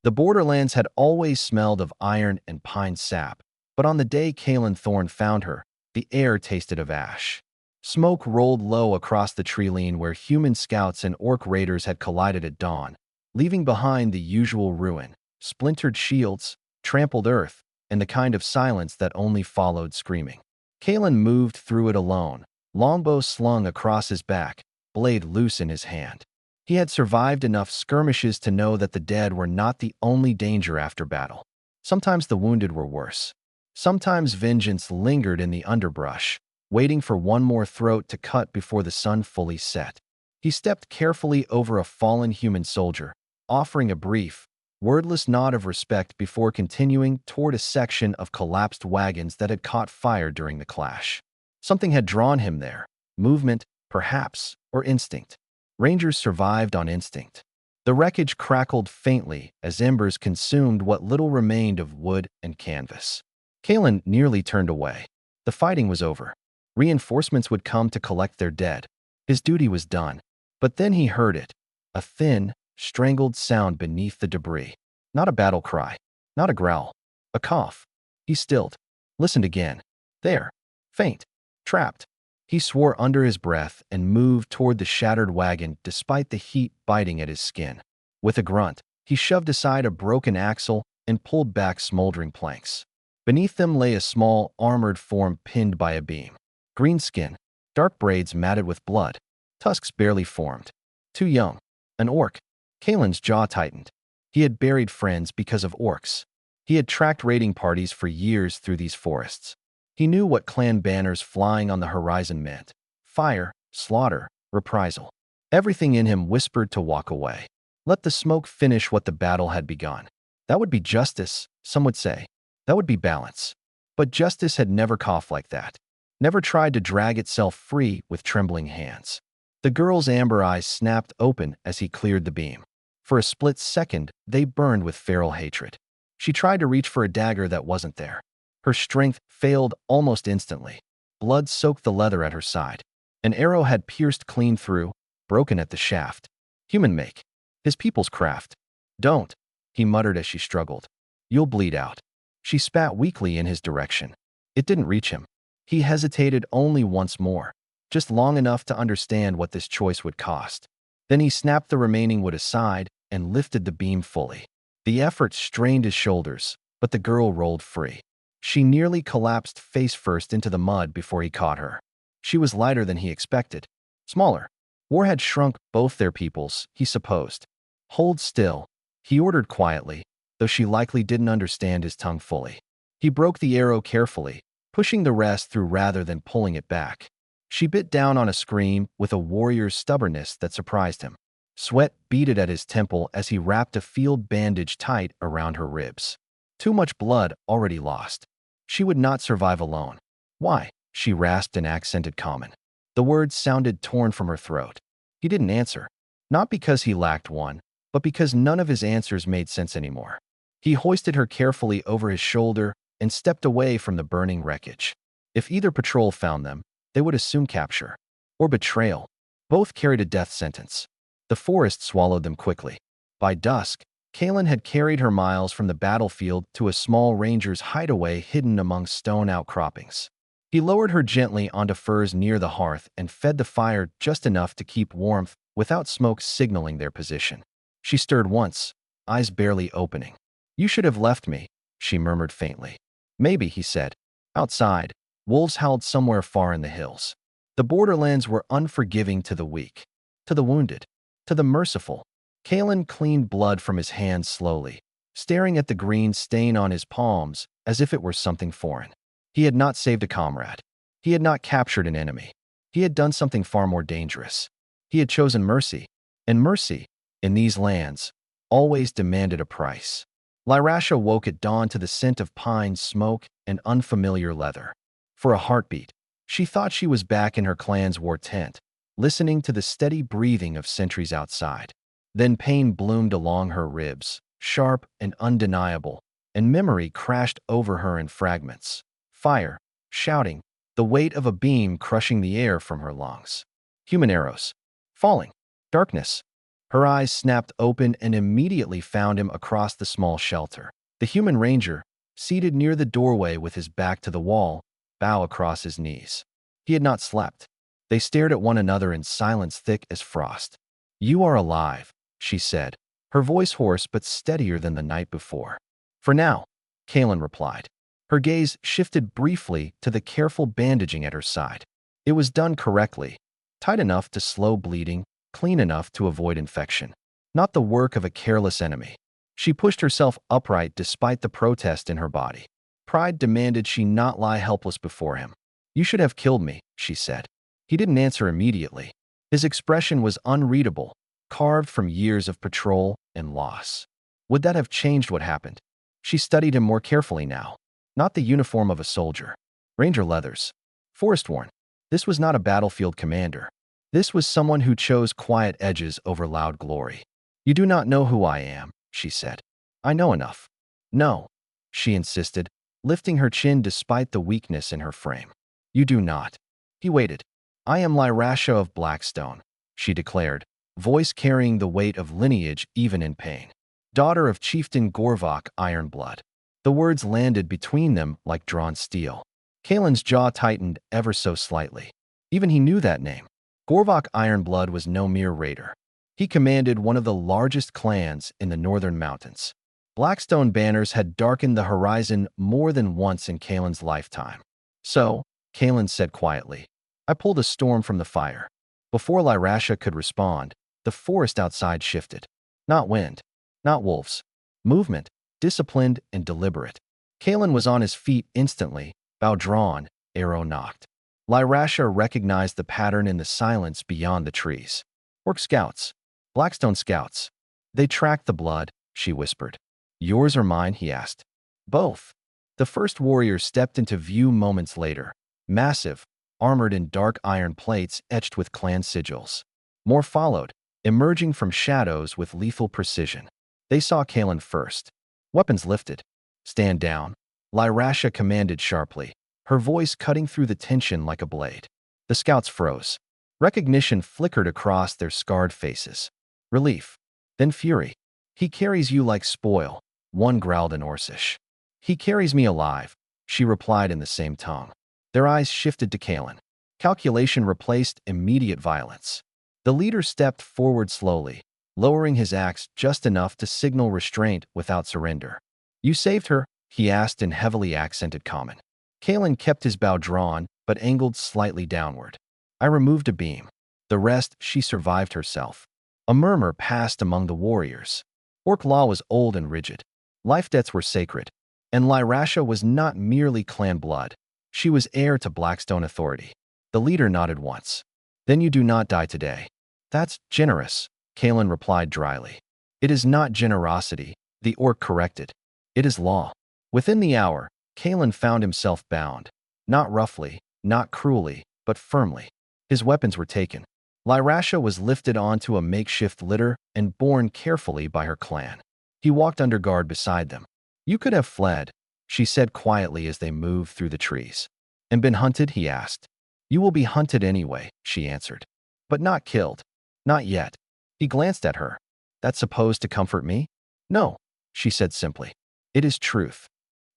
The borderlands had always smelled of iron and pine sap, but on the day Kalen Thorne found her, the air tasted of ash. Smoke rolled low across the tree-line where human scouts and orc raiders had collided at dawn, leaving behind the usual ruin, splintered shields, trampled earth, and the kind of silence that only followed screaming. Kalen moved through it alone, longbow slung across his back, blade loose in his hand. He had survived enough skirmishes to know that the dead were not the only danger after battle. Sometimes the wounded were worse. Sometimes vengeance lingered in the underbrush, waiting for one more throat to cut before the sun fully set. He stepped carefully over a fallen human soldier, offering a brief, wordless nod of respect before continuing toward a section of collapsed wagons that had caught fire during the clash. Something had drawn him there, movement, perhaps, or instinct. Rangers survived on instinct. The wreckage crackled faintly as embers consumed what little remained of wood and canvas. Kalen nearly turned away. The fighting was over. Reinforcements would come to collect their dead. His duty was done. But then he heard it, a thin, strangled sound beneath the debris. Not a battle cry, not a growl, a cough. He stilled, listened again. There, faint, trapped. He swore under his breath and moved toward the shattered wagon despite the heat biting at his skin. With a grunt, he shoved aside a broken axle and pulled back smoldering planks. Beneath them lay a small, armored form pinned by a beam. Green skin, dark braids matted with blood, tusks barely formed. Too young. An orc. Kalen's jaw tightened. He had buried friends because of orcs. He had tracked raiding parties for years through these forests. He knew what clan banners flying on the horizon meant. Fire, slaughter, reprisal. Everything in him whispered to walk away. Let the smoke finish what the battle had begun. That would be justice, some would say. That would be balance. But justice had never coughed like that. Never tried to drag itself free with trembling hands. The girl's amber eyes snapped open as he cleared the beam. For a split second, they burned with feral hatred. She tried to reach for a dagger that wasn't there. Her strength failed almost instantly. Blood soaked the leather at her side. An arrow had pierced clean through, broken at the shaft. Human make. His people's craft. Don't, he muttered as she struggled. You'll bleed out. She spat weakly in his direction. It didn't reach him. He hesitated only once more, just long enough to understand what this choice would cost. Then he snapped the remaining wood aside and lifted the beam fully. The effort strained his shoulders, but the girl rolled free. She nearly collapsed face first into the mud before he caught her. She was lighter than he expected. Smaller. War had shrunk both their peoples, he supposed. Hold still, he ordered quietly, though she likely didn't understand his tongue fully. He broke the arrow carefully, pushing the rest through rather than pulling it back. She bit down on a scream with a warrior's stubbornness that surprised him. Sweat beaded at his temple as he wrapped a field bandage tight around her ribs. Too much blood already lost. She would not survive alone. Why? She rasped in accented common. The words sounded torn from her throat. He didn't answer. Not because he lacked one, but because none of his answers made sense anymore. He hoisted her carefully over his shoulder and stepped away from the burning wreckage. If either patrol found them, they would assume capture. Or betrayal. Both carried a death sentence. The forest swallowed them quickly. By dusk, Kalen had carried her miles from the battlefield to a small ranger's hideaway hidden among stone outcroppings. He lowered her gently onto furs near the hearth and fed the fire just enough to keep warmth without smoke signaling their position. She stirred once, eyes barely opening. You should have left me, she murmured faintly. Maybe, he said. Outside, wolves howled somewhere far in the hills. The borderlands were unforgiving to the weak, to the wounded, to the merciful. Kalen cleaned blood from his hands slowly, staring at the green stain on his palms as if it were something foreign. He had not saved a comrade. He had not captured an enemy. He had done something far more dangerous. He had chosen mercy, and mercy, in these lands, always demanded a price. Lyrasha woke at dawn to the scent of pine smoke and unfamiliar leather. For a heartbeat, she thought she was back in her clan's war tent, listening to the steady breathing of sentries outside. Then pain bloomed along her ribs, sharp and undeniable, and memory crashed over her in fragments. Fire, shouting, the weight of a beam crushing the air from her lungs. Human arrows. Falling. Darkness. Her eyes snapped open and immediately found him across the small shelter. The human ranger, seated near the doorway with his back to the wall, bow across his knees. He had not slept. They stared at one another in silence thick as frost. "You are alive," she said, her voice hoarse but steadier than the night before. "For now," Kaelin replied. Her gaze shifted briefly to the careful bandaging at her side. It was done correctly, tight enough to slow bleeding, clean enough to avoid infection. Not the work of a careless enemy. She pushed herself upright despite the protest in her body. Pride demanded she not lie helpless before him. "You should have killed me," she said. He didn't answer immediately. His expression was unreadable, carved from years of patrol and loss. Would that have changed what happened? She studied him more carefully now. Not the uniform of a soldier. Ranger leathers. Forest-worn. This was not a battlefield commander. This was someone who chose quiet edges over loud glory. "You do not know who I am," she said. "I know enough." "No," she insisted, lifting her chin despite the weakness in her frame. "You do not." He waited. "I am Lyrasha of Blackstone," she declared, voice carrying the weight of lineage even in pain. "Daughter of Chieftain Gorvok Ironblood." The words landed between them like drawn steel. Kaelin's jaw tightened ever so slightly. Even he knew that name. Gorvok Ironblood was no mere raider. He commanded one of the largest clans in the northern mountains. Blackstone banners had darkened the horizon more than once in Kaelin's lifetime. "So," Kaelin said quietly, "I pulled a storm from the fire." Before Lyrasha could respond, the forest outside shifted. Not wind, not wolves. Movement, disciplined and deliberate. Kaelin was on his feet instantly, bow drawn, arrow nocked. Lyrasha recognized the pattern in the silence beyond the trees. "Orc scouts. Blackstone scouts. They tracked the blood," she whispered. "Yours or mine?" he asked. "Both." The first warrior stepped into view moments later, massive, armored in dark iron plates etched with clan sigils. More followed, emerging from shadows with lethal precision. They saw Kaelin first. Weapons lifted. "Stand down," Lyrasha commanded sharply, her voice cutting through the tension like a blade. The scouts froze. Recognition flickered across their scarred faces. Relief. Then fury. "He carries you like spoil," one growled in Orcish. "He carries me alive," she replied in the same tongue. Their eyes shifted to Kaelin. Calculation replaced immediate violence. The leader stepped forward slowly, lowering his axe just enough to signal restraint without surrender. "You saved her?" he asked in heavily accented common. Kaelin kept his bow drawn, but angled slightly downward. "I removed a beam. The rest she survived herself." A murmur passed among the warriors. Orc law was old and rigid. Life debts were sacred. And Lyrasha was not merely clan blood. She was heir to Blackstone authority. The leader nodded once. "Then you do not die today." "That's generous," Kaelin replied dryly. "It is not generosity," the orc corrected. "It is law." Within the hour, Kaelin found himself bound. Not roughly, not cruelly, but firmly. His weapons were taken. Lyrasha was lifted onto a makeshift litter and borne carefully by her clan. He walked under guard beside them. "You could have fled," she said quietly as they moved through the trees. "And been hunted?" he asked. "You will be hunted anyway," she answered. "But not killed. Not yet." He glanced at her. "That's supposed to comfort me?" "No," she said simply. "It is truth."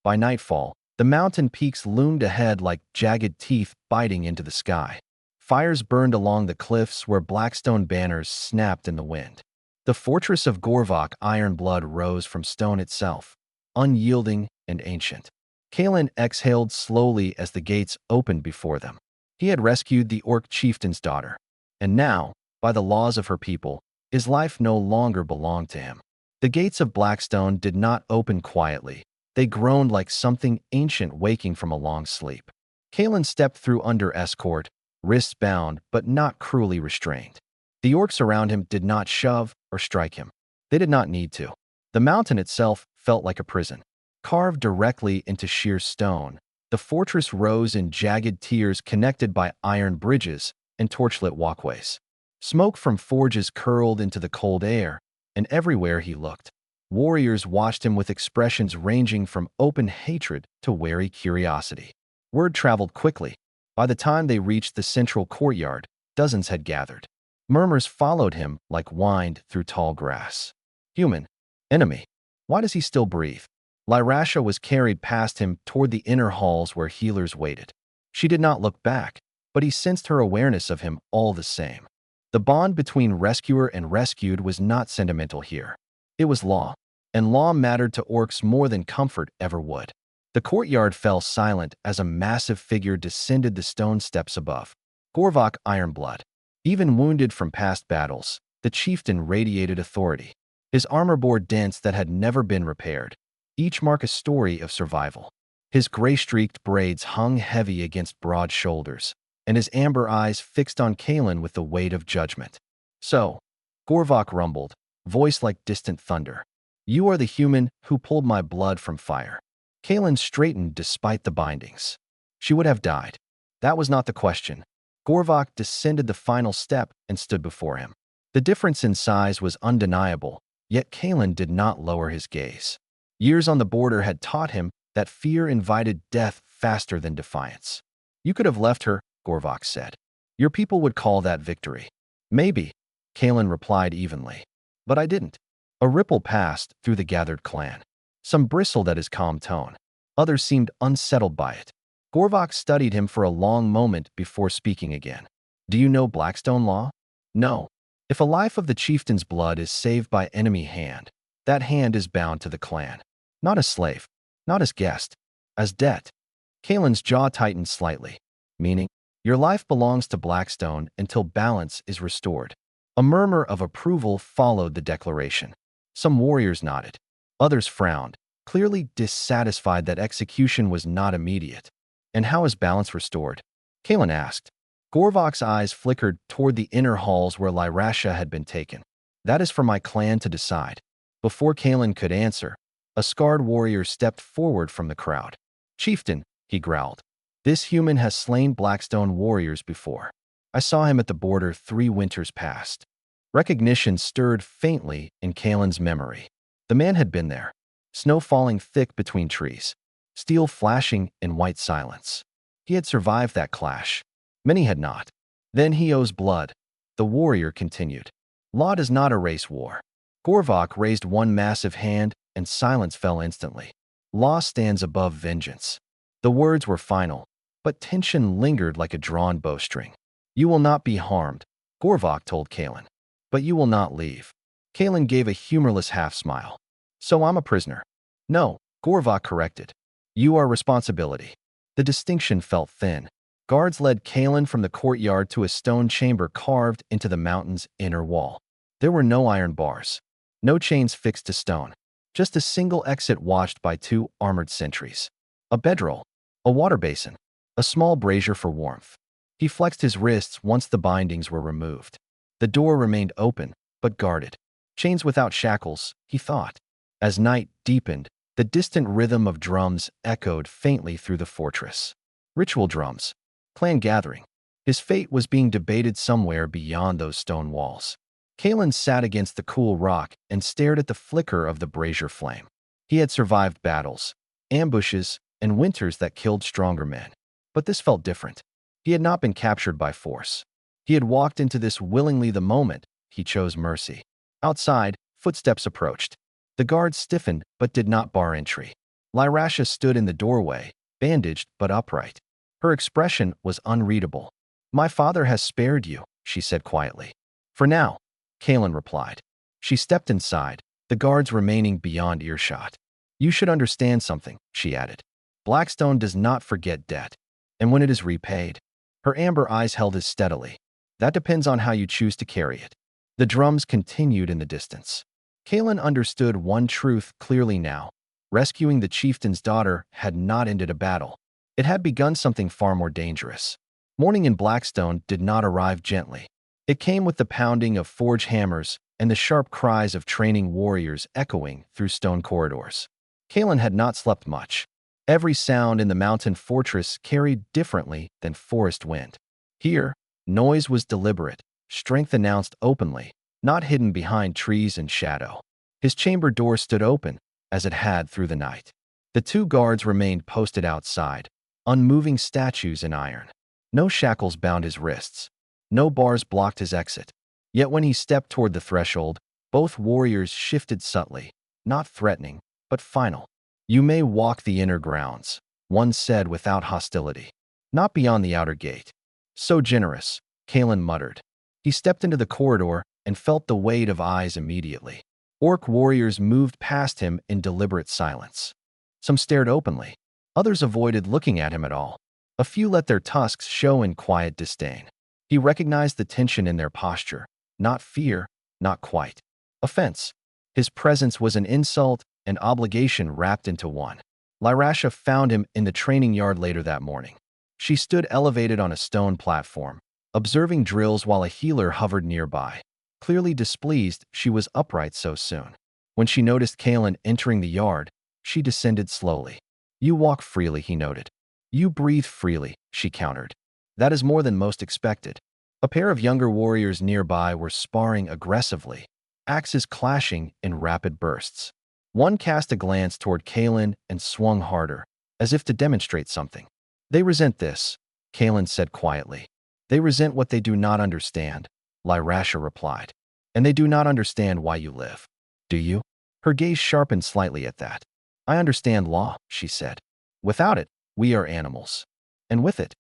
By nightfall, the mountain peaks loomed ahead like jagged teeth biting into the sky. Fires burned along the cliffs where Blackstone banners snapped in the wind. The fortress of Gorvok Ironblood rose from stone itself, unyielding and ancient. Kaelin exhaled slowly as the gates opened before them. He had rescued the Orc chieftain's daughter, and now, by the laws of her people, his life no longer belonged to him. The gates of Blackstone did not open quietly. They groaned like something ancient waking from a long sleep. Kaelin stepped through under escort, wrists bound but not cruelly restrained. The orcs around him did not shove or strike him. They did not need to. The mountain itself felt like a prison. Carved directly into sheer stone, the fortress rose in jagged tiers connected by iron bridges and torchlit walkways. Smoke from forges curled into the cold air, and everywhere he looked, warriors watched him with expressions ranging from open hatred to wary curiosity. Word traveled quickly. By the time they reached the central courtyard, dozens had gathered. Murmurs followed him like wind through tall grass. Human. Enemy. Why does he still breathe? Lyrasha was carried past him toward the inner halls where healers waited. She did not look back, but he sensed her awareness of him all the same. The bond between rescuer and rescued was not sentimental here. It was law, and law mattered to orcs more than comfort ever would. The courtyard fell silent as a massive figure descended the stone steps above. Gorvok Ironblood. Even wounded from past battles, the chieftain radiated authority. His armor bore dents that had never been repaired, each mark a story of survival. His gray-streaked braids hung heavy against broad shoulders, and his amber eyes fixed on Kalen with the weight of judgment. So, Gorvok rumbled, voice like distant thunder. You are the human who pulled my blood from fire. Kalen straightened despite the bindings. She would have died. That was not the question. Gorvok descended the final step and stood before him. The difference in size was undeniable, yet Kalen did not lower his gaze. Years on the border had taught him that fear invited death faster than defiance. You could have left her, Gorvok said. Your people would call that victory. Maybe, Kalen replied evenly. But I didn't. A ripple passed through the gathered clan. Some bristled at his calm tone. Others seemed unsettled by it. Gorvok studied him for a long moment before speaking again. Do you know Blackstone law? No. If a life of the chieftain's blood is saved by enemy hand, that hand is bound to the clan. Not as slave, not as guest, as debt. Kalen's jaw tightened slightly, meaning, your life belongs to Blackstone until balance is restored. A murmur of approval followed the declaration. Some warriors nodded. Others frowned, clearly dissatisfied that execution was not immediate. And how is balance restored? Kalen asked. Gorvok's eyes flickered toward the inner halls where Lyrasha had been taken. That is for my clan to decide. Before Kalen could answer, a scarred warrior stepped forward from the crowd. Chieftain, he growled. This human has slain Blackstone warriors before. I saw him at the border 3 winters past. Recognition stirred faintly in Kalen's memory. The man had been there, snow falling thick between trees, steel flashing in white silence. He had survived that clash. Many had not. Then he owes blood. The warrior continued. Law does not erase war. Gorvok raised one massive hand, and silence fell instantly. Law stands above vengeance. The words were final, but tension lingered like a drawn bowstring. You will not be harmed, Gorvok told Kalen. But you will not leave. Kalen gave a humorless half-smile. So I'm a prisoner. No, Gorvok corrected. You are responsibility. The distinction felt thin. Guards led Kalen from the courtyard to a stone chamber carved into the mountain's inner wall. There were no iron bars, no chains fixed to stone, just a single exit watched by 2 armored sentries. A bedroll, a water basin, a small brazier for warmth. He flexed his wrists once the bindings were removed. The door remained open, but guarded. Chains without shackles, he thought. As night deepened, the distant rhythm of drums echoed faintly through the fortress. Ritual drums. Clan gathering. His fate was being debated somewhere beyond those stone walls. Kalen sat against the cool rock and stared at the flicker of the brazier flame. He had survived battles, ambushes, and winters that killed stronger men. But this felt different. He had not been captured by force. He had walked into this willingly the moment he chose mercy. Outside, footsteps approached. The guards stiffened but did not bar entry. Lyrasha stood in the doorway, bandaged but upright. Her expression was unreadable. My father has spared you, she said quietly. For now, Kalen replied. She stepped inside, the guards remaining beyond earshot. You should understand something, she added. Blackstone does not forget debt. And when it is repaid, her amber eyes held his steadily. That depends on how you choose to carry it. The drums continued in the distance. Kalen understood one truth clearly now. Rescuing the chieftain's daughter had not ended a battle. It had begun something far more dangerous. Morning in Blackstone did not arrive gently. It came with the pounding of forge hammers and the sharp cries of training warriors echoing through stone corridors. Kalen had not slept much. Every sound in the mountain fortress carried differently than forest wind. Here, noise was deliberate, strength announced openly, not hidden behind trees and shadow. His chamber door stood open, as it had through the night. The 2 guards remained posted outside, unmoving statues in iron. No shackles bound his wrists. No bars blocked his exit. Yet when he stepped toward the threshold, both warriors shifted subtly, not threatening, but final. "You may walk the inner grounds," one said without hostility. "Not beyond the outer gate." "So generous," Kalen muttered. He stepped into the corridor and felt the weight of eyes immediately. Orc warriors moved past him in deliberate silence. Some stared openly. Others avoided looking at him at all. A few let their tusks show in quiet disdain. He recognized the tension in their posture. Not fear, not quite. Offense. His presence was an insult and obligation wrapped into one. Lyrasha found him in the training yard later that morning. She stood elevated on a stone platform, observing drills while a healer hovered nearby. Clearly displeased she was upright so soon. When she noticed Kalen entering the yard, she descended slowly. "You walk freely," he noted. "You breathe freely," she countered. "That is more than most expected." A pair of younger warriors nearby were sparring aggressively, axes clashing in rapid bursts. One cast a glance toward Kalen and swung harder, as if to demonstrate something. "They resent this," Kalen said quietly. "They resent what they do not understand," Lyrasha replied. "And they do not understand why you live. Do you?" Her gaze sharpened slightly at that. "I understand law," she said. "Without it, we are animals. And with it,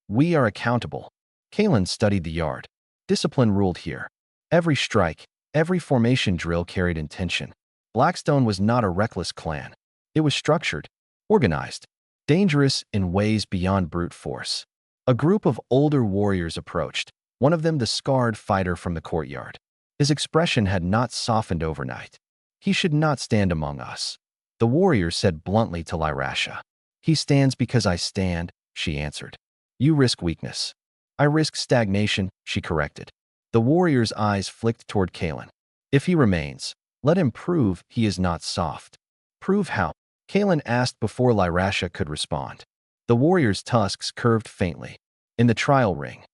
we are accountable." Kalen studied the yard. Discipline ruled here. Every strike, every formation drill carried intention. Blackstone was not a reckless clan. It was structured, organized, dangerous in ways beyond brute force. A group of older warriors approached, one of them the scarred fighter from the courtyard. His expression had not softened overnight. "He should not stand among us," the warrior said bluntly to Lyrasha. "He stands because I stand," she answered. "You risk weakness." "I risk stagnation," she corrected. The warrior's eyes flicked toward Kalen. "If he remains, let him prove he is not soft." "Prove how?" Kalen asked before Lyrasha could respond. The warrior's tusks curved faintly. "In the trial ring."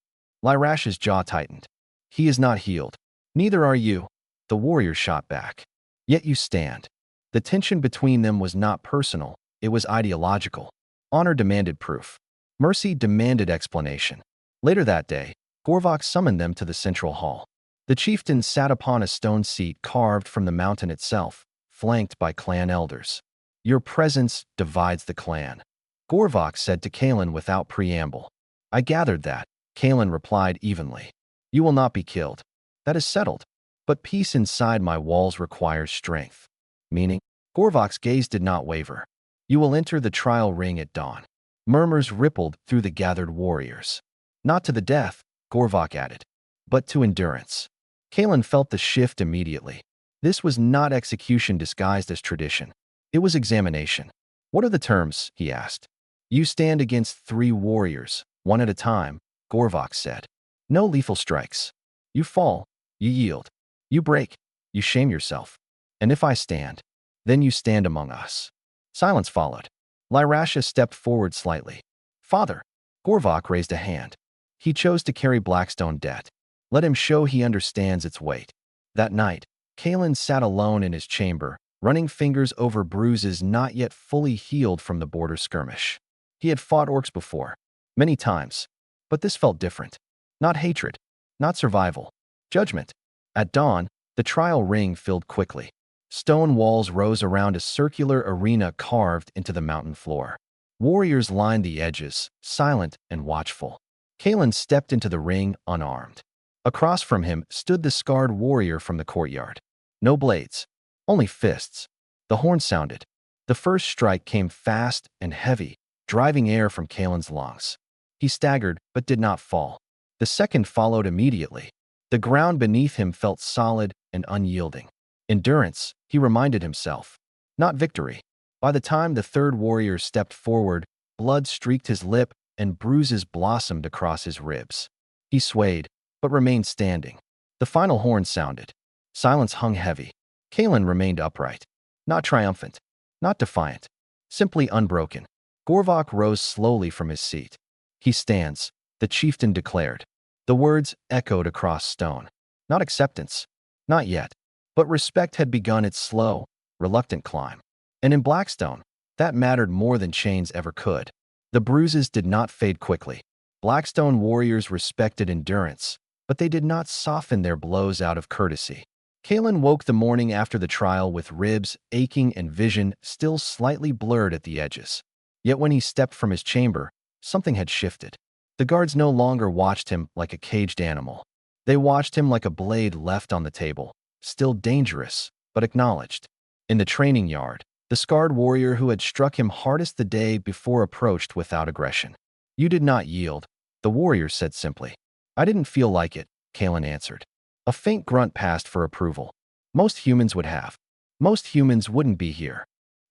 Lyrasha's jaw tightened. "He is not healed. Neither are you," the warrior shot back. "Yet you stand." The tension between them was not personal, it was ideological. Honor demanded proof. Mercy demanded explanation. Later that day, Gorvok summoned them to the central hall. The chieftain sat upon a stone seat carved from the mountain itself, flanked by clan elders. "Your presence divides the clan," Gorvok said to Kalen without preamble. "I gathered that," Kalen replied evenly. "You will not be killed. That is settled. But peace inside my walls requires strength." "Meaning?" Gorvok's gaze did not waver. "You will enter the trial ring at dawn." Murmurs rippled through the gathered warriors. "Not to the death," Gorvok added, "but to endurance." Kalen felt the shift immediately. This was not execution disguised as tradition. It was examination. "What are the terms?" he asked. "You stand against 3 warriors, one at a time," Gorvok said. "No lethal strikes. You fall, you yield. You break, you shame yourself. And if I stand, then you stand among us." Silence followed. Lyrasha stepped forward slightly. "Father." Gorvok raised a hand. "He chose to carry Blackstone debt. Let him show he understands its weight." That night, Kalen sat alone in his chamber, running fingers over bruises not yet fully healed from the border skirmish. He had fought orcs before, many times, but this felt different. Not hatred, not survival, judgment. At dawn, the trial ring filled quickly. Stone walls rose around a circular arena carved into the mountain floor. Warriors lined the edges, silent and watchful. Kalen stepped into the ring unarmed. Across from him stood the scarred warrior from the courtyard. No blades, only fists. The horn sounded. The first strike came fast and heavy, driving air from Kalen's lungs. He staggered but did not fall. The second followed immediately. The ground beneath him felt solid and unyielding. Endurance, he reminded himself, not victory. By the time the third warrior stepped forward, blood streaked his lip and bruises blossomed across his ribs. He swayed, but remained standing. The final horn sounded. Silence hung heavy. Kalen remained upright. Not triumphant, not defiant, simply unbroken. Gorvok rose slowly from his seat. "He stands," the chieftain declared. The words echoed across stone. Not acceptance, not yet, but respect had begun its slow, reluctant climb. And in Blackstone, that mattered more than chains ever could. The bruises did not fade quickly. Blackstone warriors respected endurance, but they did not soften their blows out of courtesy. Kalen woke the morning after the trial with ribs aching and vision still slightly blurred at the edges. Yet when he stepped from his chamber, something had shifted. The guards no longer watched him like a caged animal. They watched him like a blade left on the table, still dangerous, but acknowledged. In the training yard, the scarred warrior who had struck him hardest the day before approached without aggression. "You did not yield," the warrior said simply. "I didn't feel like it," Kalen answered. A faint grunt passed for approval. Most humans would have. Most humans wouldn't be here.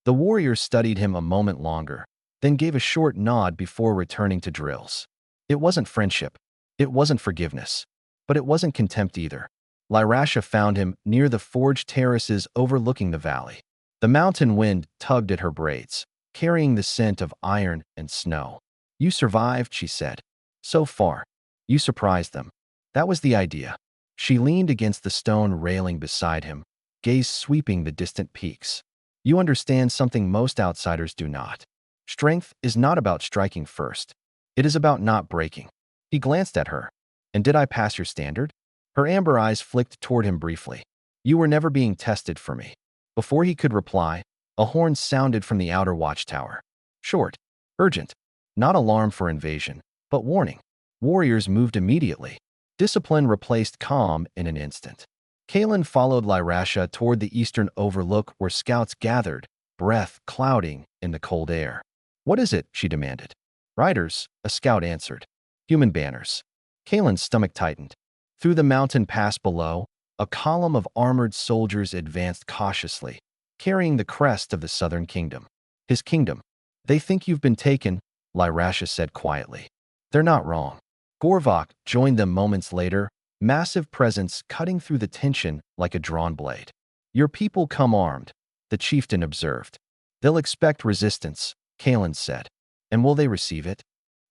The warrior studied him a moment longer, then gave a short nod before returning to drills. It wasn't friendship. It wasn't forgiveness. But it wasn't contempt either. Lyrasha found him near the forged terraces overlooking the valley. The mountain wind tugged at her braids, carrying the scent of iron and snow. "You survived," she said. "So far. You surprised them. That was the idea." She leaned against the stone railing beside him, gaze sweeping the distant peaks. "You understand something most outsiders do not. Strength is not about striking first. It is about not breaking." He glanced at her. "And did I pass your standard?" Her amber eyes flicked toward him briefly. "You were never being tested for me." Before he could reply, a horn sounded from the outer watchtower. Short, urgent, not alarm for invasion, but warning. Warriors moved immediately. Discipline replaced calm in an instant. Kalen followed Lyrasha toward the eastern overlook where scouts gathered, breath clouding in the cold air. "What is it?" she demanded. "Riders," a scout answered. "Human banners." Kalen's stomach tightened. Through the mountain pass below, a column of armored soldiers advanced cautiously, carrying the crest of the southern kingdom. "His kingdom. They think you've been taken," Lyrasha said quietly. "They're not wrong." Gorvok joined them moments later, massive presence cutting through the tension like a drawn blade. "Your people come armed," the chieftain observed. "They'll expect resistance," Kalen said. "And will they receive it?"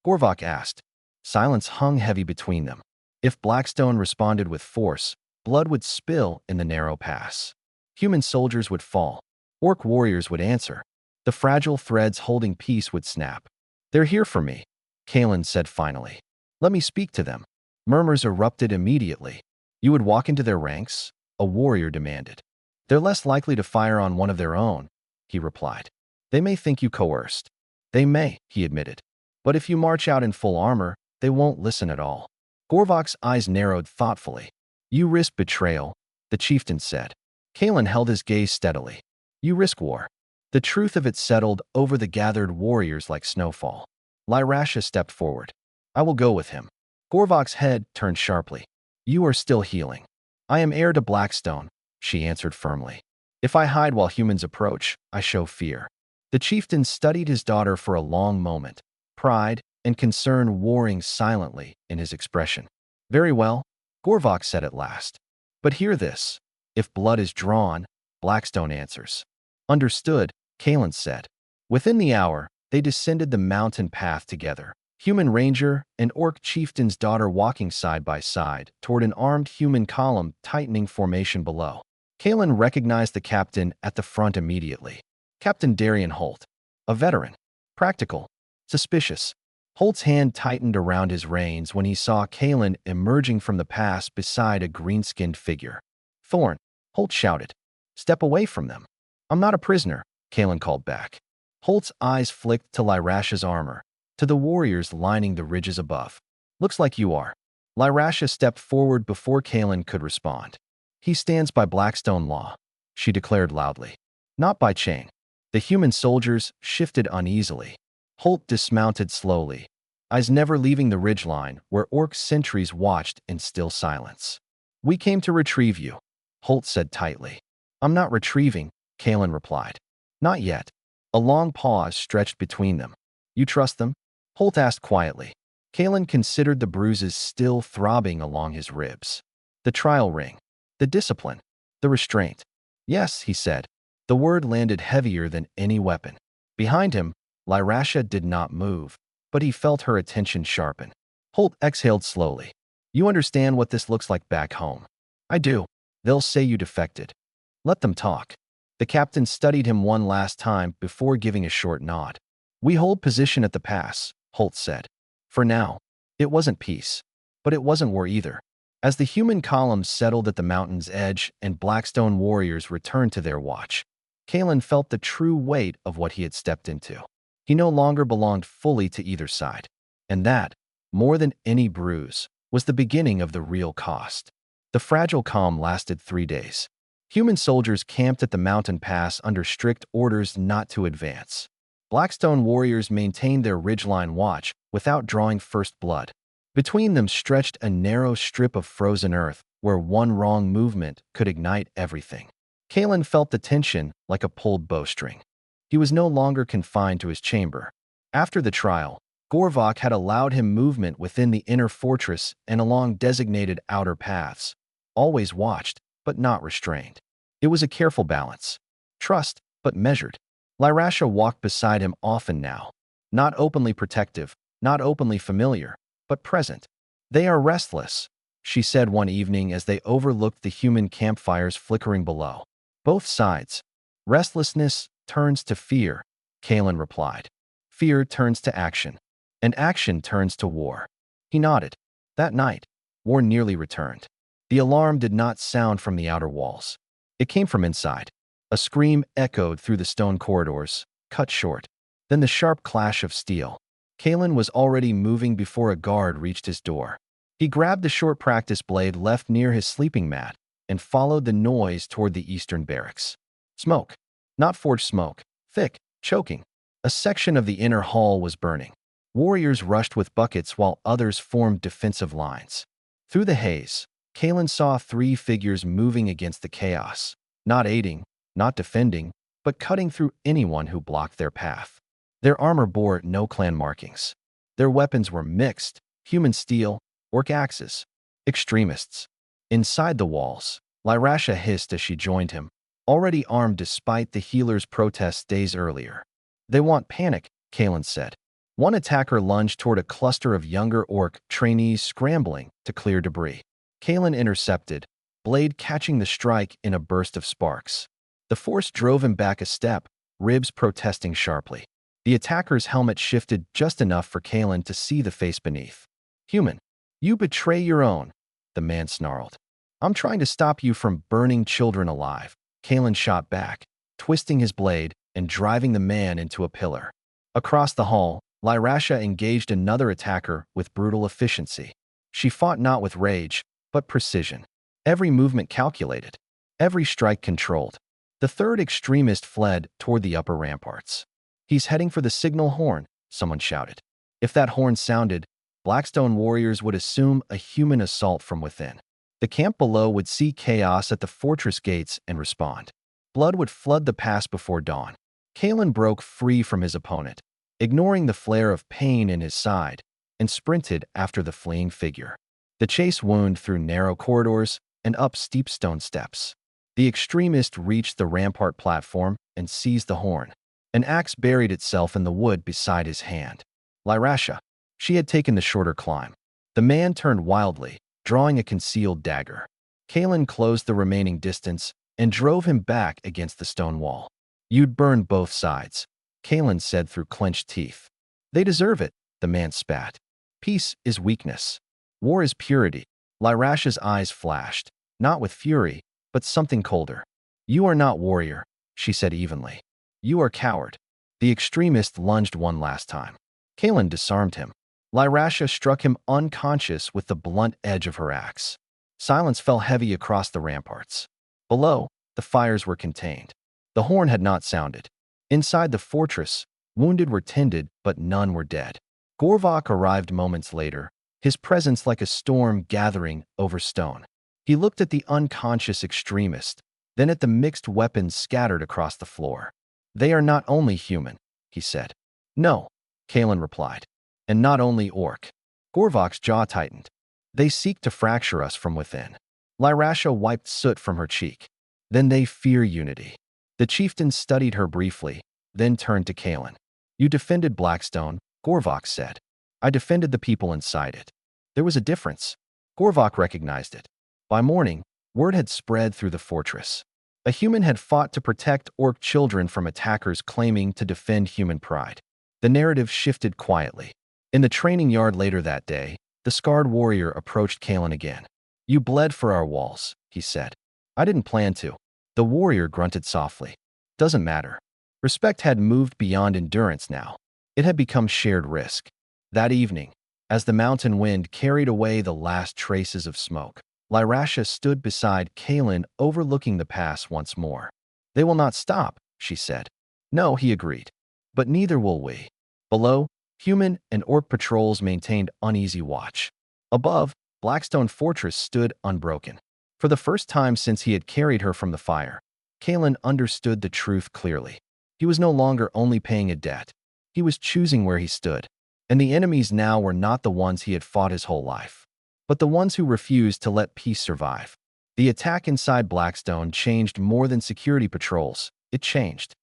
Gorvok asked. Silence hung heavy between them. If Blackstone responded with force, blood would spill in the narrow pass. Human soldiers would fall. Orc warriors would answer. The fragile threads holding peace would snap. "They're here for me," Kalen said finally. "Let me speak to them." Murmurs erupted immediately. "You would walk into their ranks?" a warrior demanded. "They're less likely to fire on one of their own," he replied. "They may think you coerced." "They may," he admitted. "But if you march out in full armor, they won't listen at all." Gorvok's eyes narrowed thoughtfully. "You risk betrayal," the chieftain said. Kalen held his gaze steadily. "You risk war." The truth of it settled over the gathered warriors like snowfall. Lyrasha stepped forward. "I will go with him." Gorvok's head turned sharply. "You are still healing." "I am heir to Blackstone," she answered firmly. "If I hide while humans approach, I show fear." The chieftain studied his daughter for a long moment, pride and concern warring silently in his expression. "Very well," Gorvok said at last. "But hear this. If blood is drawn, Blackstone answers." "Understood," Kalen said. Within the hour, they descended the mountain path together. Human ranger and orc chieftain's daughter walking side by side toward an armed human column tightening formation below. Kalen recognized the captain at the front immediately. Captain Darian Holt. A veteran. Practical. Suspicious. Holt's hand tightened around his reins when he saw Kalen emerging from the pass beside a green-skinned figure. "Thorn," Holt shouted. "Step away from them." "I'm not a prisoner," Kalen called back. Holt's eyes flicked to Lyrasha's armor, to the warriors lining the ridges above. "Looks like you are." Lyrasha stepped forward before Kalen could respond. "He stands by Blackstone law," she declared loudly. "Not by chain." The human soldiers shifted uneasily. Holt dismounted slowly, eyes never leaving the ridgeline where orc sentries watched in still silence. "We came to retrieve you," Holt said tightly. "I'm not retrieving," Kalen replied. "Not yet." A long pause stretched between them. "You trust them?" Holt asked quietly. Kalen considered the bruises still throbbing along his ribs. The trial ring. The discipline. The restraint. "Yes," he said. The word landed heavier than any weapon. Behind him, Lyrasha did not move, but he felt her attention sharpen. Holt exhaled slowly. "You understand what this looks like back home?" "I do." "They'll say you defected." "Let them talk." The captain studied him one last time before giving a short nod. "We hold position at the pass," Holt said. "For now." It wasn't peace. But it wasn't war either. As the human columns settled at the mountain's edge and Blackstone warriors returned to their watch, Kalen felt the true weight of what he had stepped into. He no longer belonged fully to either side. And that, more than any bruise, was the beginning of the real cost. The fragile calm lasted 3 days. Human soldiers camped at the mountain pass under strict orders not to advance. Blackstone warriors maintained their ridgeline watch without drawing first blood. Between them stretched a narrow strip of frozen earth where one wrong movement could ignite everything. Kalen felt the tension like a pulled bowstring. He was no longer confined to his chamber. After the trial, Gorvok had allowed him movement within the inner fortress and along designated outer paths, always watched, but not restrained. It was a careful balance. Trust, but measured. Lyrasha walked beside him often now. Not openly protective, not openly familiar, but present. "They are restless," she said one evening as they overlooked the human campfires flickering below. "Both sides. Restlessness turns to fear," Kalen replied. "Fear turns to action. And action turns to war." He nodded. That night, war nearly returned. The alarm did not sound from the outer walls. It came from inside. A scream echoed through the stone corridors, cut short. Then the sharp clash of steel. Kalen was already moving before a guard reached his door. He grabbed the short practice blade left near his sleeping mat and followed the noise toward the eastern barracks. Smoke. Not forged smoke. Thick, choking. A section of the inner hall was burning. Warriors rushed with buckets while others formed defensive lines. Through the haze, Kalen saw 3 figures moving against the chaos, not aiding, not defending, but cutting through anyone who blocked their path. Their armor bore no clan markings. Their weapons were mixed, human steel, orc axes. Extremists. Inside the walls, Lyrasha hissed as she joined him, already armed despite the healer's protests days earlier. "They want panic," Kalen said. One attacker lunged toward a cluster of younger orc trainees scrambling to clear debris. Kalen intercepted, blade catching the strike in a burst of sparks. The force drove him back a step, ribs protesting sharply. The attacker's helmet shifted just enough for Kalen to see the face beneath. "Human, you betray your own," the man snarled. "I'm trying to stop you from burning children alive," Kalen shot back, twisting his blade and driving the man into a pillar. Across the hall, Lyrasha engaged another attacker with brutal efficiency. She fought not with rage, but precision. Every movement calculated, every strike controlled. The third extremist fled toward the upper ramparts. "He's heading for the signal horn," someone shouted. If that horn sounded, Blackstone warriors would assume a human assault from within. The camp below would see chaos at the fortress gates and respond. Blood would flood the pass before dawn. Kalen broke free from his opponent, ignoring the flare of pain in his side, and sprinted after the fleeing figure. The chase wound through narrow corridors and up steep stone steps. The extremist reached the rampart platform and seized the horn. An axe buried itself in the wood beside his hand. Lyrasha. She had taken the shorter climb. The man turned wildly, drawing a concealed dagger. Kalen closed the remaining distance and drove him back against the stone wall. "You'd burn both sides," Kalen said through clenched teeth. "They deserve it," the man spat. "Peace is weakness. War is purity." Lyrasha's eyes flashed, not with fury, but something colder. "You are not warrior," she said evenly. "You are coward." The extremist lunged one last time. Kalen disarmed him. Lyrasha struck him unconscious with the blunt edge of her axe. Silence fell heavy across the ramparts. Below, the fires were contained. The horn had not sounded. Inside the fortress, wounded were tended, but none were dead. Gorvok arrived moments later, his presence like a storm gathering over stone. He looked at the unconscious extremist, then at the mixed weapons scattered across the floor. "They are not only human," he said. "No," Kalen replied. "And not only orc." Gorvok's jaw tightened. "They seek to fracture us from within." Lyrasha wiped soot from her cheek. "Then they fear unity." The chieftain studied her briefly, then turned to Kalen. "You defended Blackstone," Gorvok said. "I defended the people inside it." There was a difference. Gorvok recognized it. By morning, word had spread through the fortress. A human had fought to protect orc children from attackers claiming to defend human pride. The narrative shifted quietly. In the training yard later that day, the scarred warrior approached Kalen again. You bled for our walls, he said. I didn't plan to. The warrior grunted softly. Doesn't matter. Respect had moved beyond endurance now. It had become shared risk. That evening, as the mountain wind carried away the last traces of smoke, Lyrasha stood beside Kalen, overlooking the pass once more. They will not stop, she said. No, he agreed. But neither will we. Below, human and orc patrols maintained uneasy watch. Above, Blackstone Fortress stood unbroken. For the first time since he had carried her from the fire, Kalen understood the truth clearly. He was no longer only paying a debt. He was choosing where he stood. And the enemies now were not the ones he had fought his whole life, but the ones who refused to let peace survive. The attack inside Blackstone changed more than security patrols. It changed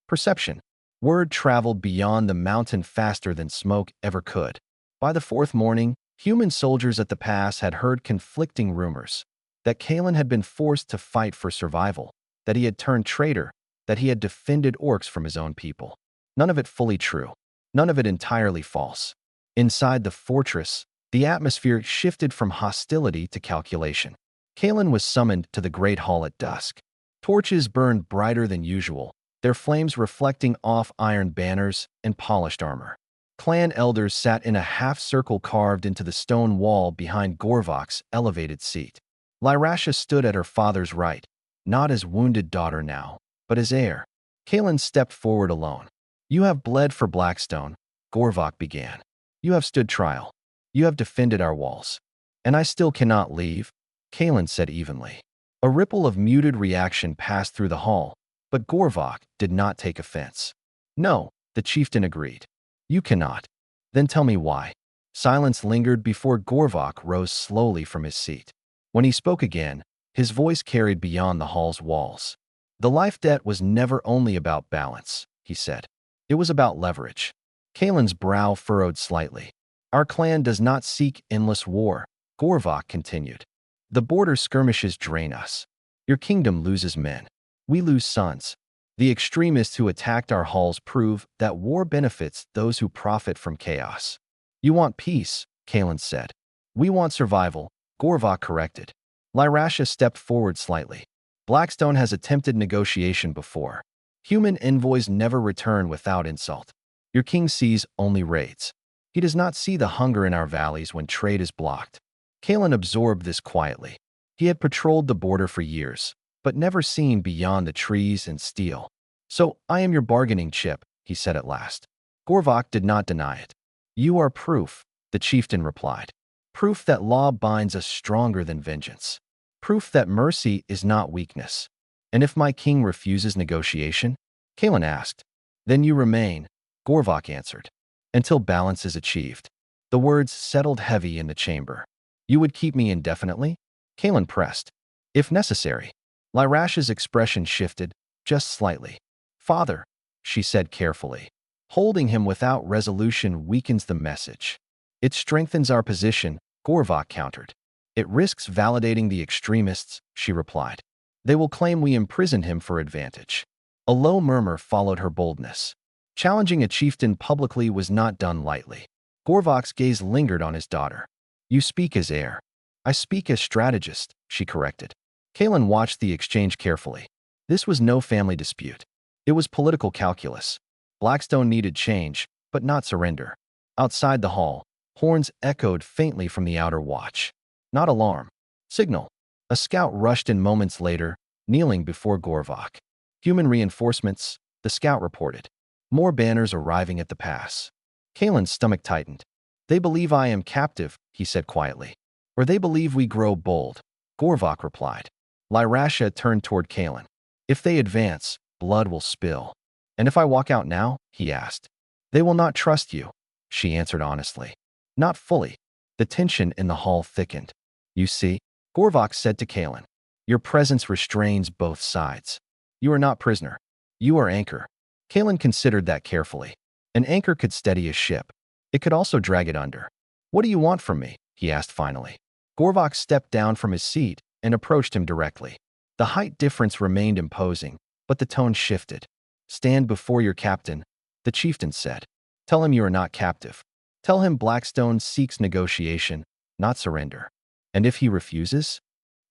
perception. Word traveled beyond the mountain faster than smoke ever could. By the fourth morning, human soldiers at the pass had heard conflicting rumors. That Kalen had been forced to fight for survival, that he had turned traitor, that he had defended orcs from his own people. None of it fully true. None of it entirely false. Inside the fortress, the atmosphere shifted from hostility to calculation. Kalen was summoned to the great hall at dusk. Torches burned brighter than usual, their flames reflecting off iron banners and polished armor. Clan elders sat in a half-circle carved into the stone wall behind Gorvok's elevated seat. Lyrasha stood at her father's right, not as wounded daughter now, but as heir. Kalen stepped forward alone. You have bled for Blackstone, Gorvok began. You have stood trial. You have defended our walls. And I still cannot leave, Kalen said evenly. A ripple of muted reaction passed through the hall, but Gorvok did not take offense. No, the chieftain agreed. You cannot. Then tell me why. Silence lingered before Gorvok rose slowly from his seat. When he spoke again, his voice carried beyond the hall's walls. The life debt was never only about balance, he said. It was about leverage. Kalen's brow furrowed slightly. Our clan does not seek endless war, Gorvok continued. The border skirmishes drain us. Your kingdom loses men. We lose sons. The extremists who attacked our halls prove that war benefits those who profit from chaos. You want peace, Kalen said. We want survival, Gorvok corrected. Lyrasha stepped forward slightly. Blackstone has attempted negotiation before. Human envoys never return without insult. Your king sees only raids. He does not see the hunger in our valleys when trade is blocked. Kalen absorbed this quietly. He had patrolled the border for years, but never seen beyond the trees and steel. So, I am your bargaining chip, he said at last. Gorvok did not deny it. You are proof, the chieftain replied. Proof that law binds us stronger than vengeance. Proof that mercy is not weakness. And if my king refuses negotiation? Kalen asked. Then you remain, Gorvok answered. Until balance is achieved. The words settled heavy in the chamber. You would keep me indefinitely? Kalen pressed. If necessary. Lyrasha's expression shifted, just slightly. Father, she said carefully. Holding him without resolution weakens the message. It strengthens our position, Gorvok countered. It risks validating the extremists, she replied. They will claim we imprisoned him for advantage. A low murmur followed her boldness. Challenging a chieftain publicly was not done lightly. Gorvok's gaze lingered on his daughter. You speak as heir. I speak as strategist, she corrected. Kalen watched the exchange carefully. This was no family dispute. It was political calculus. Blackstone needed change, but not surrender. Outside the hall, horns echoed faintly from the outer watch. Not alarm. Signal. A scout rushed in moments later, kneeling before Gorvok. Human reinforcements, the scout reported. More banners arriving at the pass. Kalen's stomach tightened. They believe I am captive, he said quietly. Or they believe we grow bold, Gorvok replied. Lyrasha turned toward Kalen. If they advance, blood will spill. And if I walk out now? He asked. They will not trust you, she answered honestly. Not fully. The tension in the hall thickened. You see, Gorvok said to Kalen, your presence restrains both sides. You are not prisoner. You are anchor. Kalen considered that carefully. An anchor could steady a ship. It could also drag it under. What do you want from me? He asked finally. Gorvok stepped down from his seat and approached him directly. The height difference remained imposing, but the tone shifted. Stand before your captain, the chieftain said. Tell him you are not captive. Tell him Blackstone seeks negotiation, not surrender. And if he refuses?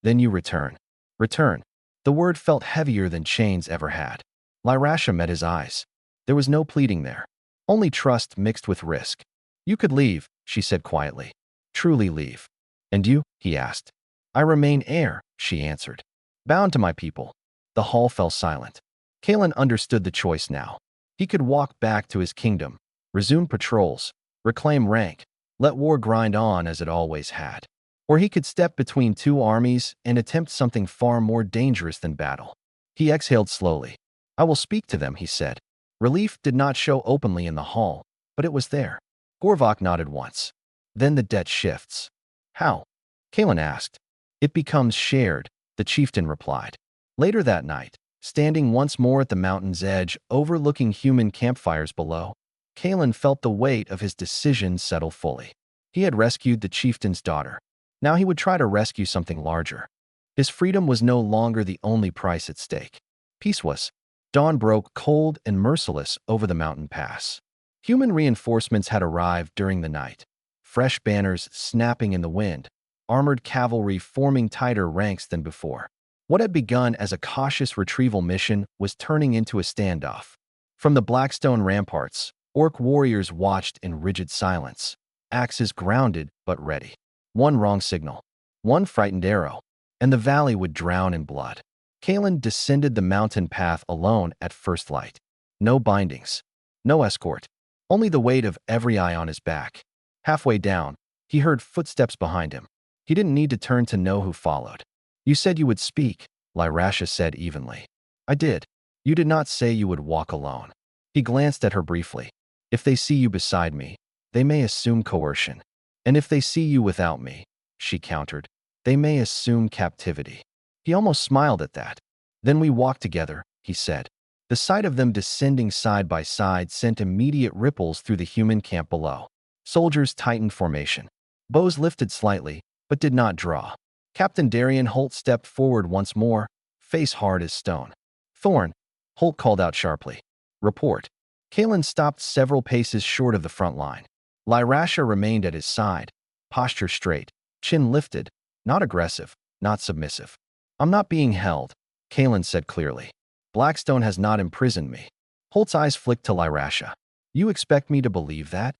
Then you return. Return. The word felt heavier than chains ever had. Lyrasha met his eyes. There was no pleading there. Only trust mixed with risk. You could leave, she said quietly. Truly leave. And you? He asked. I remain heir, she answered. Bound to my people. The hall fell silent. Kalen understood the choice now. He could walk back to his kingdom, resume patrols, reclaim rank, let war grind on as it always had. Or he could step between two armies and attempt something far more dangerous than battle. He exhaled slowly. I will speak to them, he said. Relief did not show openly in the hall, but it was there. Gorvok nodded once. Then the debt shifts. How? Kalen asked. It becomes shared, the chieftain replied. Later that night, standing once more at the mountain's edge, overlooking human campfires below, Kalen felt the weight of his decision settle fully. He had rescued the chieftain's daughter. Now he would try to rescue something larger. His freedom was no longer the only price at stake. Peace was. Dawn broke cold and merciless over the mountain pass. Human reinforcements had arrived during the night. Fresh banners snapping in the wind, armored cavalry forming tighter ranks than before. What had begun as a cautious retrieval mission was turning into a standoff. From the Blackstone ramparts, orc warriors watched in rigid silence, axes grounded but ready. One wrong signal, one frightened arrow, and the valley would drown in blood. Kalen descended the mountain path alone at first light. No bindings, no escort, only the weight of every eye on his back. Halfway down, he heard footsteps behind him. He didn't need to turn to know who followed. You said you would speak, Lyrasha said evenly. I did. You did not say you would walk alone. He glanced at her briefly. If they see you beside me, they may assume coercion. And if they see you without me, she countered, they may assume captivity. He almost smiled at that. Then we walked together, he said. The sight of them descending side by side sent immediate ripples through the human camp below. Soldiers tightened formation. Bows lifted slightly, but did not draw. Captain Darian Holt stepped forward once more, face hard as stone. Thorn, Holt called out sharply. Report. Kalen stopped several paces short of the front line. Lyrasha remained at his side, posture straight, chin lifted, not aggressive, not submissive. I'm not being held, Kalen said clearly. Blackstone has not imprisoned me. Holt's eyes flicked to Lyrasha. You expect me to believe that?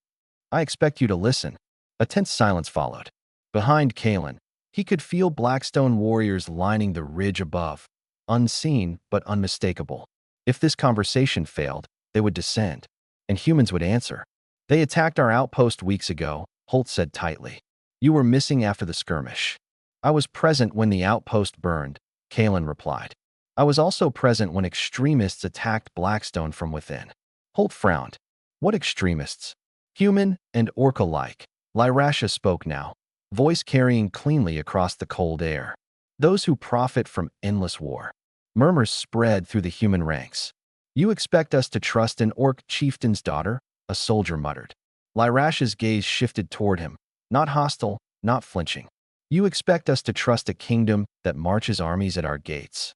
I expect you to listen. A tense silence followed. Behind Kalen, he could feel Blackstone warriors lining the ridge above, unseen but unmistakable. If this conversation failed, they would descend, and humans would answer. They attacked our outpost weeks ago, Holt said tightly. You were missing after the skirmish. I was present when the outpost burned, Kalen replied. I was also present when extremists attacked Blackstone from within. Holt frowned. What extremists? Human and orc alike. Lyrasha spoke now, voice carrying cleanly across the cold air. Those who profit from endless war. Murmurs spread through the human ranks. You expect us to trust an orc chieftain's daughter? A soldier muttered. Lyrasha's gaze shifted toward him, not hostile, not flinching. You expect us to trust a kingdom that marches armies at our gates.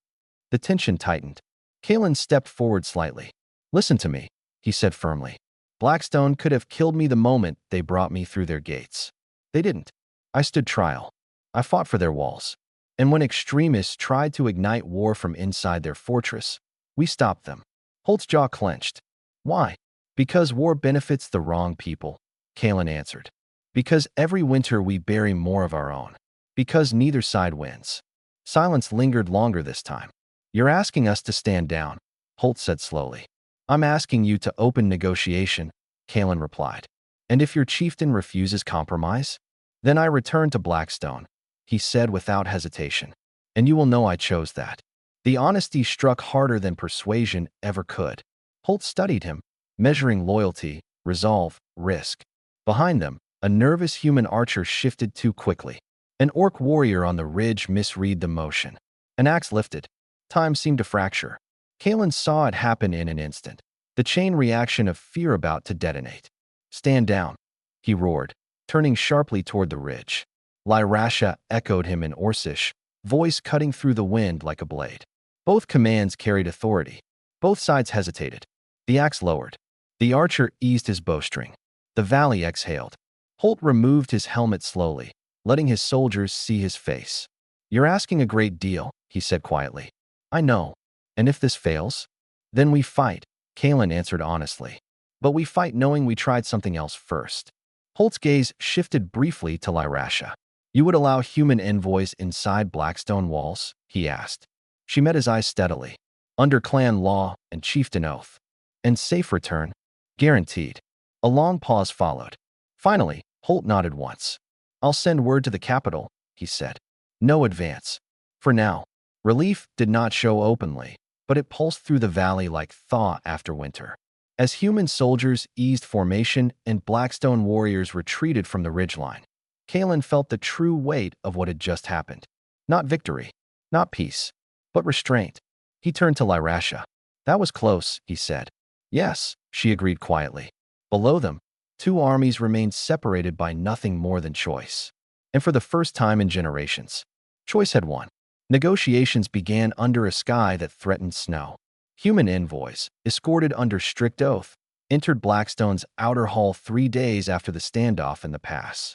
The tension tightened. Kalen stepped forward slightly. Listen to me, he said firmly. Blackstone could have killed me the moment they brought me through their gates. They didn't. I stood trial. I fought for their walls. And when extremists tried to ignite war from inside their fortress, we stopped them. Holt's jaw clenched. Why? Because war benefits the wrong people, Kalen answered. Because every winter we bury more of our own. Because neither side wins. Silence lingered longer this time. You're asking us to stand down, Holt said slowly. I'm asking you to open negotiation, Kalen replied. And if your chieftain refuses compromise? Then I return to Blackstone, he said without hesitation. And you will know I chose that. The honesty struck harder than persuasion ever could. Holt studied him, measuring loyalty, resolve, risk. Behind them, a nervous human archer shifted too quickly. An orc warrior on the ridge misread the motion. An axe lifted. Time seemed to fracture. Kalen saw it happen in an instant. The chain reaction of fear about to detonate. Stand down, he roared, turning sharply toward the ridge. Lyrasha echoed him in Orcish, voice cutting through the wind like a blade. Both commands carried authority. Both sides hesitated. The axe lowered. The archer eased his bowstring. The valley exhaled. Holt removed his helmet slowly, letting his soldiers see his face. You're asking a great deal, he said quietly. I know. And if this fails? Then we fight, Kalen answered honestly. But we fight knowing we tried something else first. Holt's gaze shifted briefly to Lyrasha. You would allow human envoys inside Blackstone walls? He asked. She met his eyes steadily. Under clan law and chieftain oath. And safe return? Guaranteed. A long pause followed. Finally, Holt nodded once. I'll send word to the capital, he said. No advance. For now. Relief did not show openly, but it pulsed through the valley like thaw after winter. As human soldiers eased formation and Blackstone warriors retreated from the ridgeline, Kalen felt the true weight of what had just happened. Not victory, not peace, but restraint. He turned to Lyrasha. That was close, he said. Yes, she agreed quietly. Below them, two armies remained separated by nothing more than choice. And for the first time in generations, choice had won. Negotiations began under a sky that threatened snow. Human envoys, escorted under strict oath, entered Blackstone's outer hall 3 days after the standoff in the pass.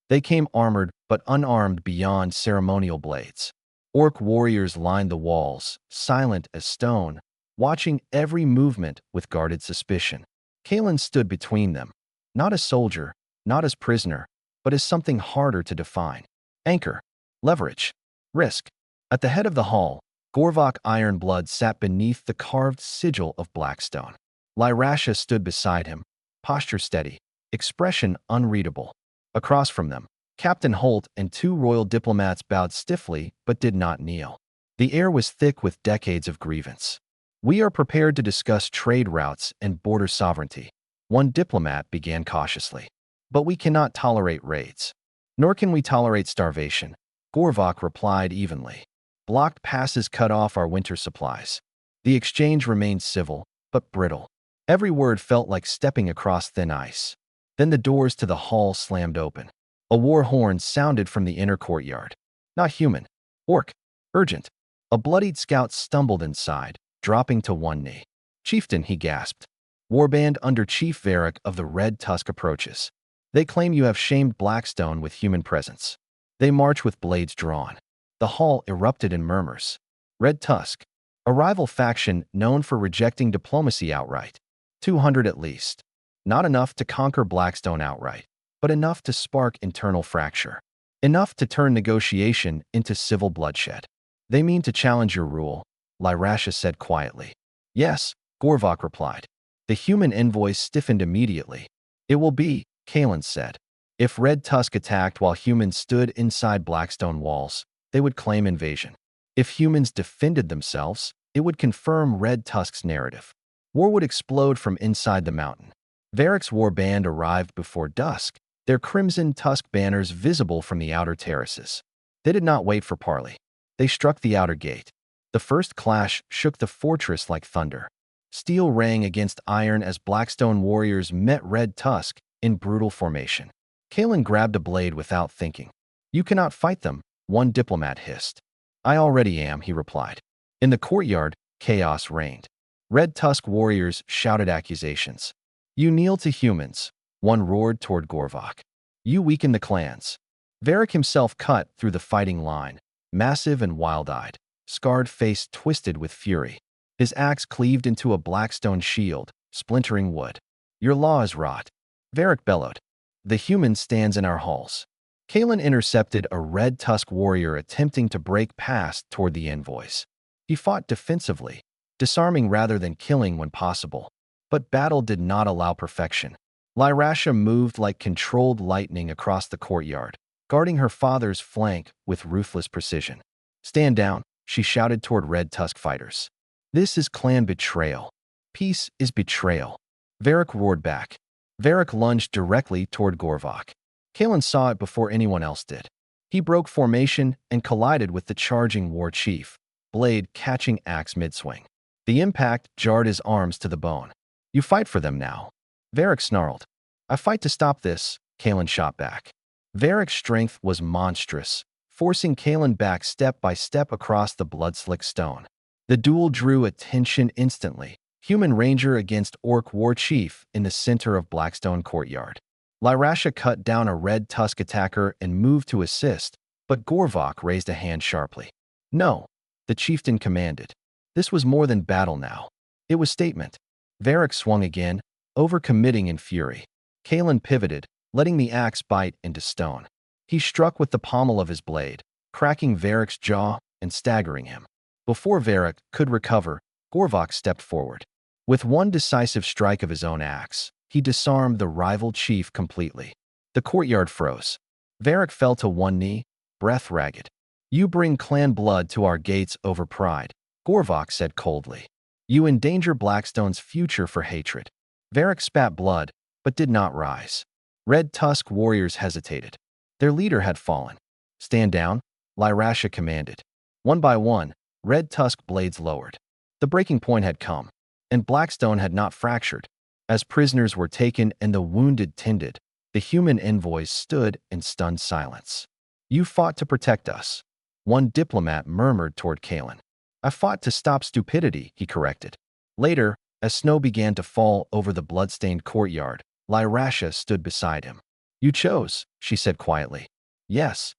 They came armored but unarmed beyond ceremonial blades. Orc warriors lined the walls, silent as stone, watching every movement with guarded suspicion. Kalen stood between them, not as soldier, not as prisoner, but as something harder to define. Anchor, leverage, risk. At the head of the hall, Gorvok Ironblood sat beneath the carved sigil of Blackstone. Lyrasha stood beside him, posture steady, expression unreadable. Across from them, Captain Holt and 2 royal diplomats bowed stiffly but did not kneel. The air was thick with decades of grievance. We are prepared to discuss trade routes and border sovereignty, one diplomat began cautiously. But we cannot tolerate raids. Nor can we tolerate starvation, Gorvok replied evenly. Blocked passes cut off our winter supplies. The exchange remained civil, but brittle. Every word felt like stepping across thin ice. Then the doors to the hall slammed open. A war horn sounded from the inner courtyard. Not human. Orc. Urgent. A bloodied scout stumbled inside, dropping to one knee. Chieftain, he gasped. Warband under Chief Varric of the Red Tusk approaches. They claim you have shamed Blackstone with human presence. They march with blades drawn. The hall erupted in murmurs. Red Tusk, a rival faction known for rejecting diplomacy outright. 200 at least. Not enough to conquer Blackstone outright, but enough to spark internal fracture. Enough to turn negotiation into civil bloodshed. They mean to challenge your rule, Lyrasha said quietly. Yes, Gorvok replied. The human envoy stiffened immediately. It will be, Kalen said. If Red Tusk attacked while humans stood inside Blackstone walls, they would claim invasion. If humans defended themselves, it would confirm Red Tusk's narrative. War would explode from inside the mountain. Varric's war band arrived before dusk, their crimson tusk banners visible from the outer terraces. They did not wait for parley. They struck the outer gate. The first clash shook the fortress like thunder. Steel rang against iron as Blackstone warriors met Red Tusk in brutal formation. Kalen grabbed a blade without thinking. You cannot fight them, one diplomat hissed. I already am, he replied. In the courtyard, chaos reigned. Red Tusk warriors shouted accusations. You kneel to humans, one roared toward Gorvok. You weaken the clans. Varric himself cut through the fighting line, massive and wild-eyed, scarred face twisted with fury. His axe cleaved into a Blackstone shield, splintering wood. Your law is rot. Varric bellowed. The human stands in our halls. Kalen intercepted a Red Tusk warrior attempting to break past toward the envoys. He fought defensively, disarming rather than killing when possible. But battle did not allow perfection. Lyrasha moved like controlled lightning across the courtyard, guarding her father's flank with ruthless precision. Stand down, she shouted toward Red Tusk fighters. This is clan betrayal. Peace is betrayal. Varric roared back. Varric lunged directly toward Gorvok. Kalen saw it before anyone else did. He broke formation and collided with the charging war chief, blade catching axe mid-swing. The impact jarred his arms to the bone. You fight for them now. Varric snarled. I fight to stop this, Kalen shot back. Varric's strength was monstrous, forcing Kalen back step by step across the blood-slick stone. The duel drew attention instantly. Human ranger against orc war chief in the center of Blackstone courtyard. Lyrasha cut down a Red Tusk attacker and moved to assist, But Gorvok raised a hand sharply. No, the chieftain commanded. This was more than battle now. It was statement. Varric swung again, overcommitting in fury. Kalen pivoted, letting the axe bite into stone. He struck with the pommel of his blade, cracking Varric's jaw and staggering him. Before Varric could recover, Gorvok stepped forward. With one decisive strike of his own axe, he disarmed the rival chief completely. The courtyard froze. Varric fell to one knee, breath ragged. You bring clan blood to our gates over pride, Gorvok said coldly. You endanger Blackstone's future for hatred. Varric spat blood, but did not rise. Red Tusk warriors hesitated. Their leader had fallen. Stand down, Lyrasha commanded. One by one, Red Tusk blades lowered. The breaking point had come, and Blackstone had not fractured. As prisoners were taken and the wounded tended, the human envoys stood in stunned silence. You fought to protect us, one diplomat murmured toward Kalen. I fought to stop stupidity, he corrected. Later, as snow began to fall over the bloodstained courtyard, Lyrasha stood beside him. You chose, she said quietly. Yes.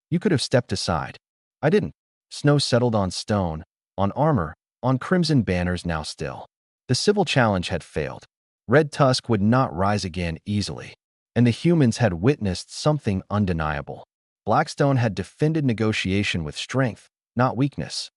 You could have stepped aside. I didn't. Snow settled on stone, on armor, on crimson banners now still. The civil challenge had failed. Red Tusk would not rise again easily, and the humans had witnessed something undeniable. Blackstone had defended negotiation with strength, not weakness.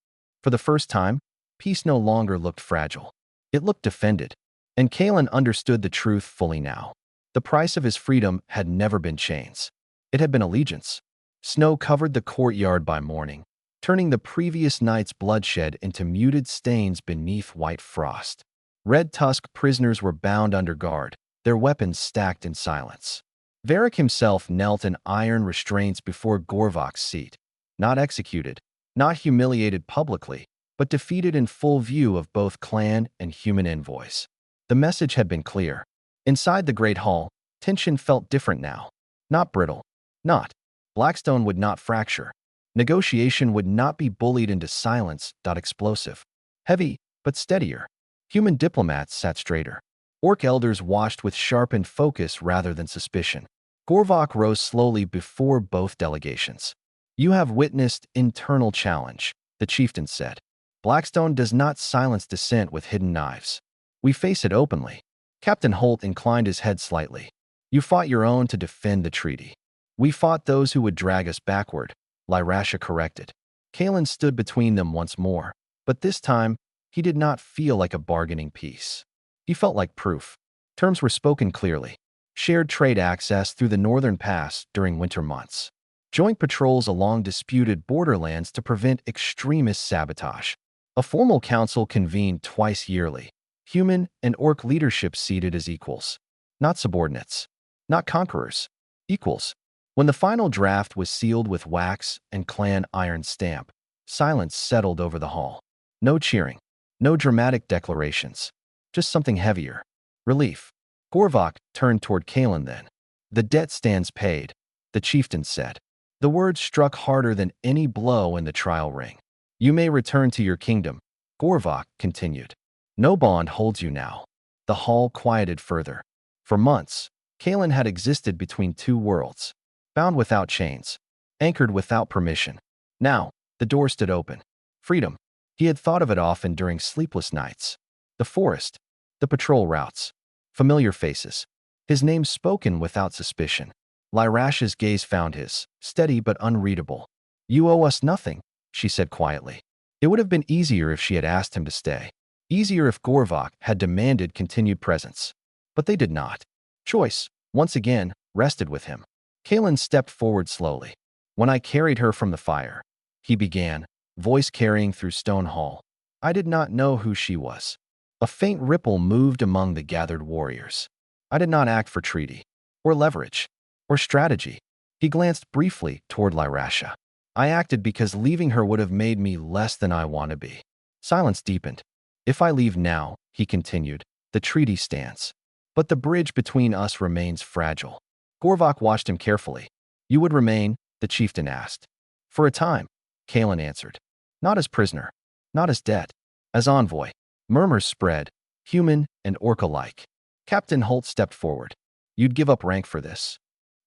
For the first time, peace no longer looked fragile. It looked defended, and Kalen understood the truth fully now. The price of his freedom had never been chains. It had been allegiance. Snow covered the courtyard by morning, turning the previous night's bloodshed into muted stains beneath white frost. Red Tusk prisoners were bound under guard, their weapons stacked in silence. Varric himself knelt in iron restraints before Gorvok's seat, not executed, not humiliated publicly, but defeated in full view of both clan and human envoys. The message had been clear. Inside the Great Hall, tension felt different now. Not brittle. Not. Blackstone would not fracture. Negotiation would not be bullied into silence. Explosive. Heavy, but steadier. Human diplomats sat straighter. Orc elders watched with sharpened focus rather than suspicion. Gorvok rose slowly before both delegations. You have witnessed internal challenge, the chieftain said. Blackstone does not silence dissent with hidden knives. We face it openly. Captain Holt inclined his head slightly. You fought your own to defend the treaty. We fought those who would drag us backward, Lyrasha corrected. Kalen stood between them once more, but this time, he did not feel like a bargaining piece. He felt like proof. Terms were spoken clearly. Shared trade access through the northern pass during winter months. Joint patrols along disputed borderlands to prevent extremist sabotage. A formal council convened twice yearly. Human and orc leadership seated as equals. Not subordinates. Not conquerors. Equals. When the final draft was sealed with wax and clan iron stamp, silence settled over the hall. No cheering. No dramatic declarations. Just something heavier. Relief. Gorvok turned toward Kalen then. The debt stands paid, the chieftain said. The words struck harder than any blow in the trial ring. You may return to your kingdom, Gorvok continued. No bond holds you now. The hall quieted further. For months, Kalen had existed between two worlds, bound without chains, anchored without permission. Now, the door stood open. Freedom. He had thought of it often during sleepless nights. The forest, the patrol routes, familiar faces. His name spoken without suspicion. Lyrasha's gaze found his, steady but unreadable. You owe us nothing, she said quietly. It would have been easier if she had asked him to stay. Easier if Gorvok had demanded continued presence. But they did not. Choice, once again, rested with him. Kalen stepped forward slowly. When I carried her from the fire, he began, voice carrying through Stone Hall. I did not know who she was. A faint ripple moved among the gathered warriors. I did not act for treaty, or leverage, or strategy. He glanced briefly toward Lyrasha. I acted because leaving her would have made me less than I want to be. Silence deepened. If I leave now, he continued, the treaty stands. But the bridge between us remains fragile. Gorvok watched him carefully. You would remain, the chieftain asked. For a time, Kalen answered. Not as prisoner, not as debt, as envoy. Murmurs spread, human and orc alike. Captain Holt stepped forward. You'd give up rank for this.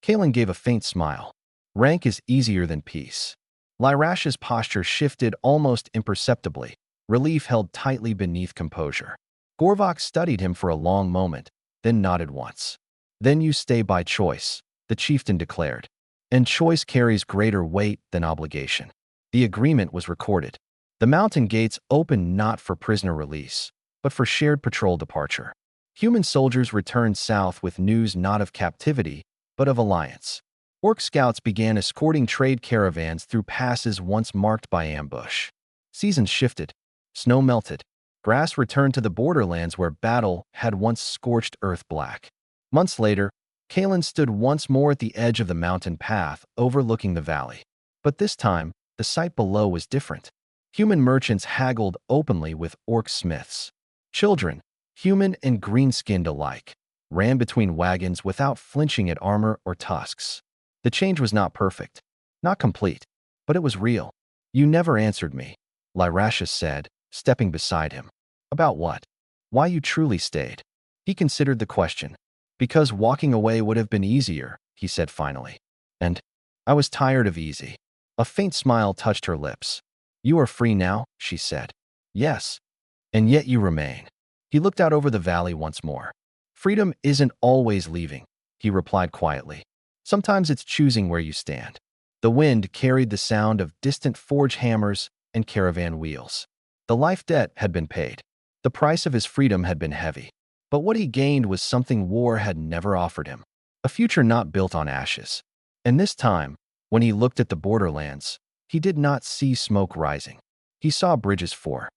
Kalen gave a faint smile. Rank is easier than peace. Lyrash's posture shifted almost imperceptibly, relief held tightly beneath composure. Gorvok studied him for a long moment, then nodded once. Then you stay by choice, the chieftain declared. And choice carries greater weight than obligation. The agreement was recorded. The mountain gates opened not for prisoner release, but for shared patrol departure. Human soldiers returned south with news not of captivity, but of alliance. Orc scouts began escorting trade caravans through passes once marked by ambush. Seasons shifted. Snow melted. Grass returned to the borderlands where battle had once scorched earth black. Months later, Kalen stood once more at the edge of the mountain path, overlooking the valley. But this time, the sight below was different. Human merchants haggled openly with orc smiths. Children, human and green-skinned alike, ran between wagons without flinching at armor or tusks. The change was not perfect, not complete, but it was real. You never answered me, Lyrashus said, stepping beside him. About what? Why you truly stayed? He considered the question. Because walking away would have been easier, he said finally. And I was tired of easy. A faint smile touched her lips. You are free now, she said. Yes. And yet you remain. He looked out over the valley once more. Freedom isn't always leaving, he replied quietly. Sometimes it's choosing where you stand. The wind carried the sound of distant forge hammers and caravan wheels. The life debt had been paid. The price of his freedom had been heavy. But what he gained was something war had never offered him. A future not built on ashes. And this time, when he looked at the borderlands, he did not see smoke rising. He saw bridges for